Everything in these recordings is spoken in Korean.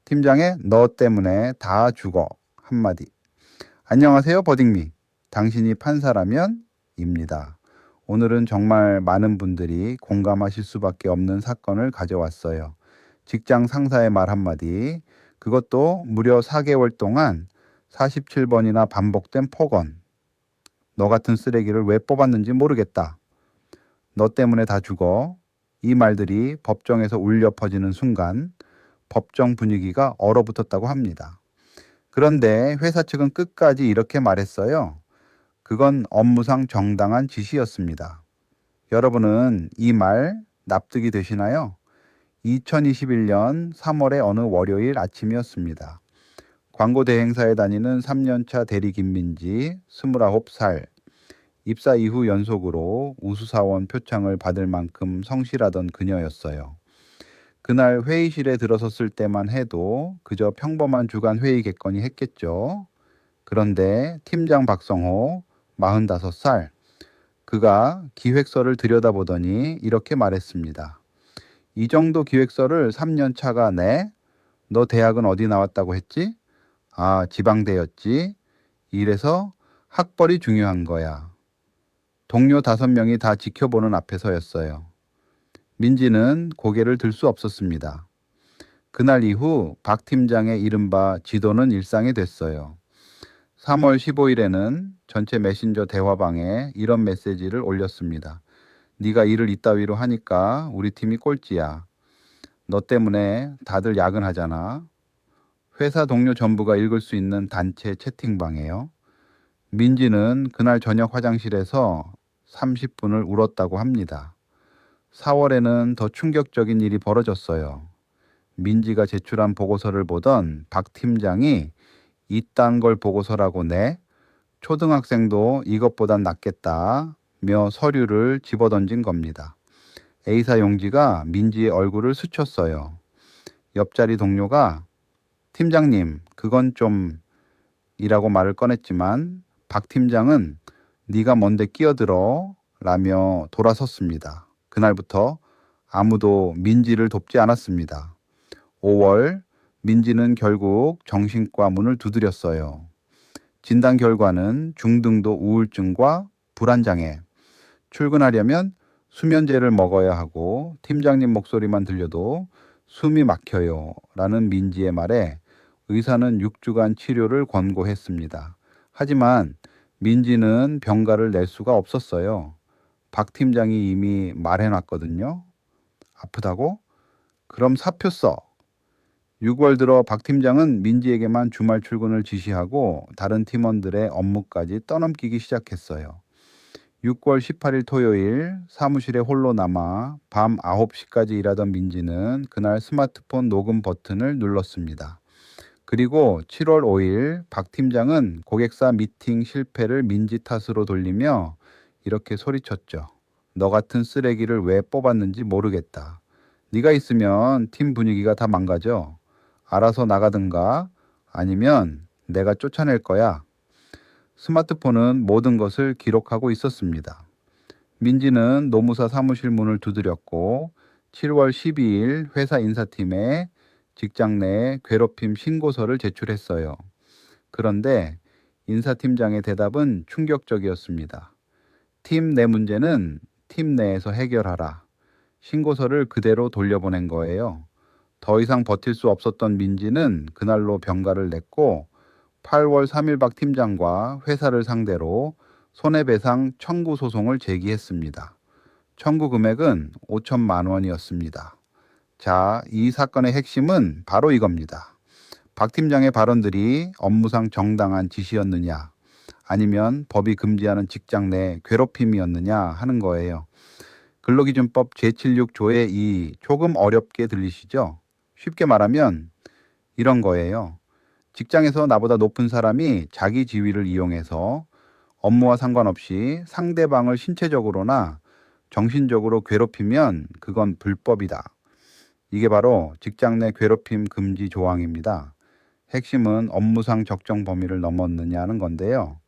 팀장의 너 때문에 다 죽어 한마디. 안녕하세요, 버딩미. 당신이 판사라면 입니다. 오늘은 정말 많은 분들이 공감하실 수밖에 없는 사건을 가져왔어요. 직장 상사의 말 한마디, 그것도 무려 4개월 동안 47번이나 반복된 폭언. 너 같은 쓰레기를 왜 뽑았는지 모르겠다. 너 때문에 다 죽어. 이 말들이 법정에서 울려 퍼지는 순간 법정 분위기가 얼어붙었다고 합니다. 그런데 회사 측은 끝까지 이렇게 말했어요. 그건 업무상 정당한 지시였습니다. 여러분은 이 말 납득이 되시나요? 2021년 3월의 어느 월요일 아침이었습니다. 광고 대행사에 다니는 3년차 대리 김민지, 29살. 입사 이후 연속으로 우수사원 표창을 받을 만큼 성실하던 그녀였어요. 그날 회의실에 들어섰을 때만 해도 그저 평범한 주간 회의겠거니 했겠죠. 그런데 팀장 박성호, 45살. 그가 기획서를 들여다보더니 이렇게 말했습니다. 이 정도 기획서를 3년 차가 내? 너 대학은 어디 나왔다고 했지? 아, 지방대였지. 이래서 학벌이 중요한 거야. 동료 5명이 다 지켜보는 앞에서였어요. 민지는 고개를 들 수 없었습니다. 그날 이후 박 팀장의 이른바 지도는 일상이 됐어요. 3월 15일에는 전체 메신저 대화방에 이런 메시지를 올렸습니다. 네가 일을 이따위로 하니까 우리 팀이 꼴찌야. 너 때문에 다들 야근하잖아. 회사 동료 전부가 읽을 수 있는 단체 채팅방에요. 민지는 그날 저녁 화장실에서 30분을 울었다고 합니다. 4월에는 더 충격적인 일이 벌어졌어요. 민지가 제출한 보고서를 보던 박 팀장이 이딴 걸 보고서라고 내? 초등학생도 이것보단 낫겠다며 서류를 집어던진 겁니다. A사 용지가 민지의 얼굴을 스쳤어요. 옆자리 동료가 팀장님, 그건 좀 이라고 말을 꺼냈지만 박 팀장은 네가 뭔데 끼어들어? 라며 돌아섰습니다. 그날부터 아무도 민지를 돕지 않았습니다. 5월 민지는 결국 정신과 문을 두드렸어요. 진단 결과는 중등도 우울증과 불안장애. 출근하려면 수면제를 먹어야 하고 팀장님 목소리만 들려도 숨이 막혀요. 라는 민지의 말에 의사는 6주간 치료를 권고했습니다. 하지만 민지는 병가를 낼 수가 없었어요. 박 팀장이 이미 말해놨거든요. 아프다고? 그럼 사표 써. 6월 들어 박 팀장은 민지에게만 주말 출근을 지시하고 다른 팀원들의 업무까지 떠넘기기 시작했어요. 6월 18일 토요일 사무실에 홀로 남아 밤 9시까지 일하던 민지는 그날 스마트폰 녹음 버튼을 눌렀습니다. 그리고 7월 5일 박 팀장은 고객사 미팅 실패를 민지 탓으로 돌리며 이렇게 소리쳤죠. 너 같은 쓰레기를 왜 뽑았는지 모르겠다. 네가 있으면 팀 분위기가 다 망가져. 알아서 나가든가 아니면 내가 쫓아낼 거야. 스마트폰은 모든 것을 기록하고 있었습니다. 민지는 노무사 사무실 문을 두드렸고 7월 12일 회사 인사팀에 직장 내 괴롭힘 신고서를 제출했어요. 그런데 인사팀장의 대답은 충격적이었습니다. 팀 내 문제는 팀 내에서 해결하라. 신고서를 그대로 돌려보낸 거예요. 더 이상 버틸 수 없었던 민지는 그날로 병가를 냈고 8월 3일 박 팀장과 회사를 상대로 손해배상 청구 소송을 제기했습니다. 청구 금액은 5천만 원이었습니다. 자, 이 사건의 핵심은 바로 이겁니다. 박 팀장의 발언들이 업무상 정당한 지시였느냐, 아니면 법이 금지하는 직장 내 괴롭힘이었느냐 하는 거예요. 근로기준법 제76조의 이 조금 어렵게 들리시죠? 쉽게 말하면 이런 거예요. 직장에서 나보다 높은 사람이 자기 지위를 이용해서 업무와 상관없이 상대방을 신체적으로나 정신적으로 괴롭히면 그건 불법이다. 이게 바로 직장 내 괴롭힘 금지 조항입니다. 핵심은 업무상 적정 범위를 넘었느냐는 건데요.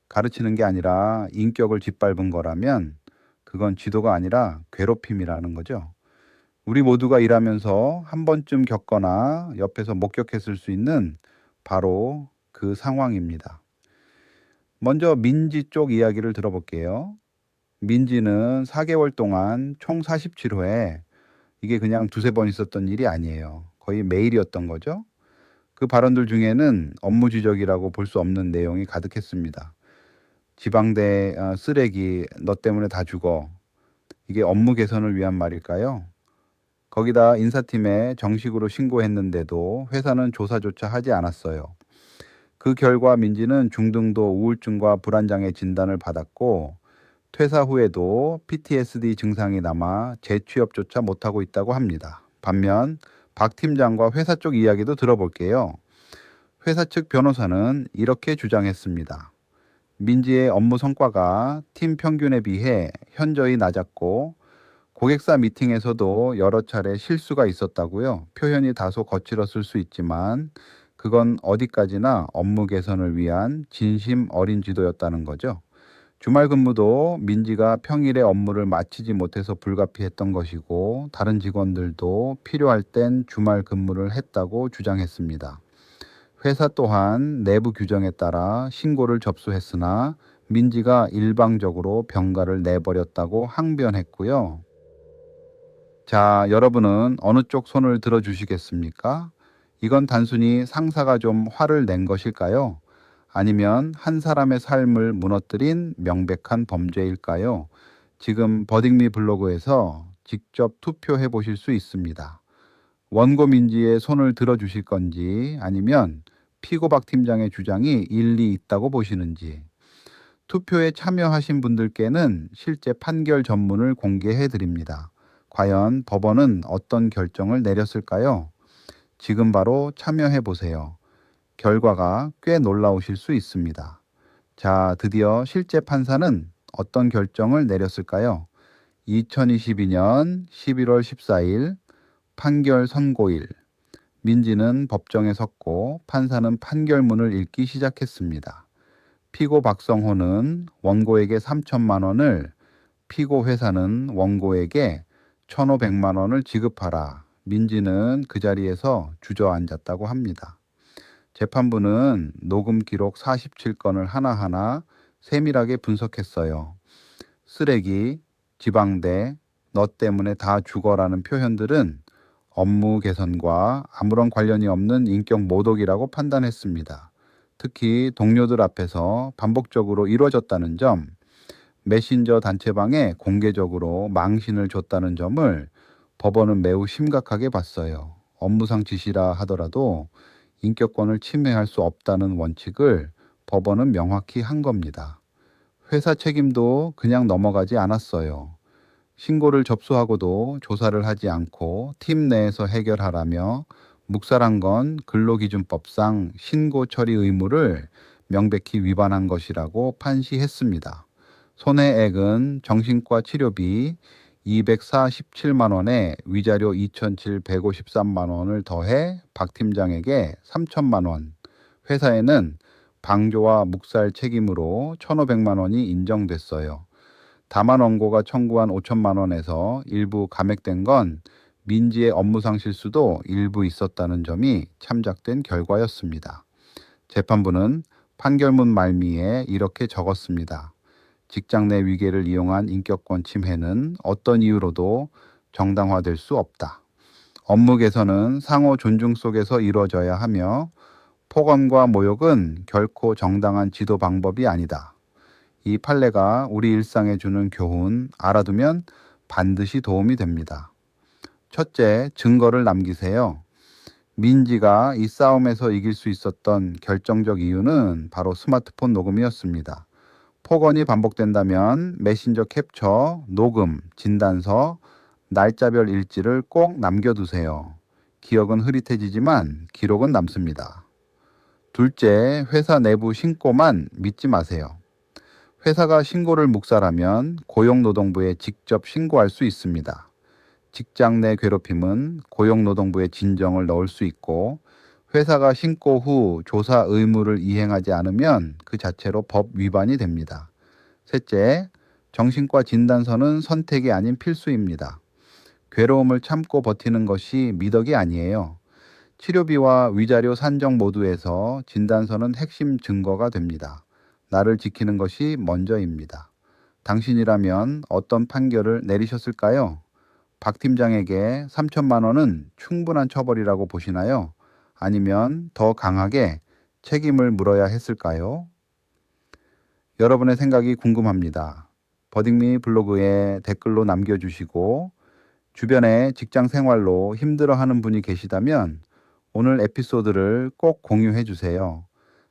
가르치는 게 아니라 인격을 짓밟은 거라면 그건 지도가 아니라 괴롭힘이라는 거죠. 우리 모두가 일하면서 한 번쯤 겪거나 옆에서 목격했을 수 있는 바로 그 상황입니다. 먼저 민지 쪽 이야기를 들어볼게요. 민지는 4개월 동안 총 47회, 이게 그냥 두세 번 있었던 일이 아니에요. 거의 매일이었던 거죠. 그 발언들 중에는 업무 지적이라고 볼 수 없는 내용이 가득했습니다. 지방대 쓰레기 너 때문에 다 죽어. 이게 업무 개선을 위한 말일까요? 거기다 인사팀에 정식으로 신고했는데도 회사는 조사조차 하지 않았어요. 그 결과 민지는 중등도 우울증과 불안장애 진단을 받았고 퇴사 후에도 PTSD 증상이 남아 재취업조차 못하고 있다고 합니다. 반면 박 팀장과 회사 쪽 이야기도 들어볼게요. 회사 측 변호사는 이렇게 주장했습니다. 민지의 업무 성과가 팀 평균에 비해 현저히 낮았고 고객사 미팅에서도 여러 차례 실수가 있었다고요. 표현이 다소 거칠었을 수 있지만 그건 어디까지나 업무 개선을 위한 진심 어린 지도였다는 거죠. 주말 근무도 민지가 평일에 업무를 마치지 못해서 불가피했던 것이고 다른 직원들도 필요할 땐 주말 근무를 했다고 주장했습니다. 회사 또한 내부 규정에 따라 신고를 접수했으나 민지가 일방적으로 병가를 내버렸다고 항변했고요. 자, 여러분은 어느 쪽 손을 들어주시겠습니까? 이건 단순히 상사가 좀 화를 낸 것일까요? 아니면 한 사람의 삶을 무너뜨린 명백한 범죄일까요? 지금 버딩미 블로그에서 직접 투표해 보실 수 있습니다. 원고 민지의 손을 들어주실 건지 아니면 피고박 팀장의 주장이 일리 있다고 보시는지. 투표에 참여하신 분들께는 실제 판결 전문을 공개해 드립니다. 과연 법원은 어떤 결정을 내렸을까요? 지금 바로 참여해 보세요. 결과가 꽤 놀라우실 수 있습니다. 자, 드디어 실제 판사는 어떤 결정을 내렸을까요? 2022년 11월 14일 판결 선고일. 민지는 법정에 섰고 판사는 판결문을 읽기 시작했습니다. 피고 박성호는 원고에게 3천만 원을, 피고 회사는 원고에게 1,500만 원을 지급하라. 민지는 그 자리에서 주저앉았다고 합니다. 재판부는 녹음 기록 47건을 하나하나 세밀하게 분석했어요. 쓰레기, 지방대, 너 때문에 다 죽어라는 표현들은 업무 개선과 아무런 관련이 없는 인격 모독이라고 판단했습니다. 특히 동료들 앞에서 반복적으로 이루어졌다는 점, 메신저 단체방에 공개적으로 망신을 줬다는 점을 법원은 매우 심각하게 봤어요. 업무상 지시라 하더라도 인격권을 침해할 수 없다는 원칙을 법원은 명확히 한 겁니다. 회사 책임도 그냥 넘어가지 않았어요. 신고를 접수하고도 조사를 하지 않고 팀 내에서 해결하라며 묵살한 건 근로기준법상 신고 처리 의무를 명백히 위반한 것이라고 판시했습니다. 손해액은 정신과 치료비 247만 원에 위자료 2,753만 원을 더해 박 팀장에게 3천만 원, 회사에는 방조와 묵살 책임으로 1,500만 원이 인정됐어요. 다만 원고가 청구한 5천만 원에서 일부 감액된 건 민지의 업무상 실수도 일부 있었다는 점이 참작된 결과였습니다. 재판부는 판결문 말미에 이렇게 적었습니다. 직장 내 위계를 이용한 인격권 침해는 어떤 이유로도 정당화될 수 없다. 업무 개선은 상호 존중 속에서 이루어져야 하며 폭언과 모욕은 결코 정당한 지도 방법이 아니다. 이 판례가 우리 일상에 주는 교훈 알아두면 반드시 도움이 됩니다. 첫째, 증거를 남기세요. 민지가 이 싸움에서 이길 수 있었던 결정적 이유는 바로 스마트폰 녹음이었습니다. 폭언이 반복된다면 메신저 캡처, 녹음, 진단서, 날짜별 일지를 꼭 남겨두세요. 기억은 흐릿해지지만 기록은 남습니다. 둘째, 회사 내부 신고만 믿지 마세요. 회사가 신고를 묵살하면 고용노동부에 직접 신고할 수 있습니다. 직장 내 괴롭힘은 고용노동부에 진정을 넣을 수 있고 회사가 신고 후 조사 의무를 이행하지 않으면 그 자체로 법 위반이 됩니다. 셋째, 정신과 진단서는 선택이 아닌 필수입니다. 괴로움을 참고 버티는 것이 미덕이 아니에요. 치료비와 위자료 산정 모두에서 진단서는 핵심 증거가 됩니다. 나를 지키는 것이 먼저입니다. 당신이라면 어떤 판결을 내리셨을까요? 박 팀장에게 3천만 원은 충분한 처벌이라고 보시나요? 아니면 더 강하게 책임을 물어야 했을까요? 여러분의 생각이 궁금합니다. 버딩미 블로그에 댓글로 남겨주시고 주변에 직장 생활로 힘들어하는 분이 계시다면 오늘 에피소드를 꼭 공유해 주세요.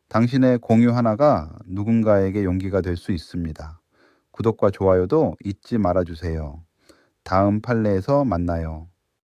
당신의 공유 하나가 누군가에게 용기가 될 수 있습니다. 구독과 좋아요도 잊지 말아 주세요. 다음 판례에서 만나요.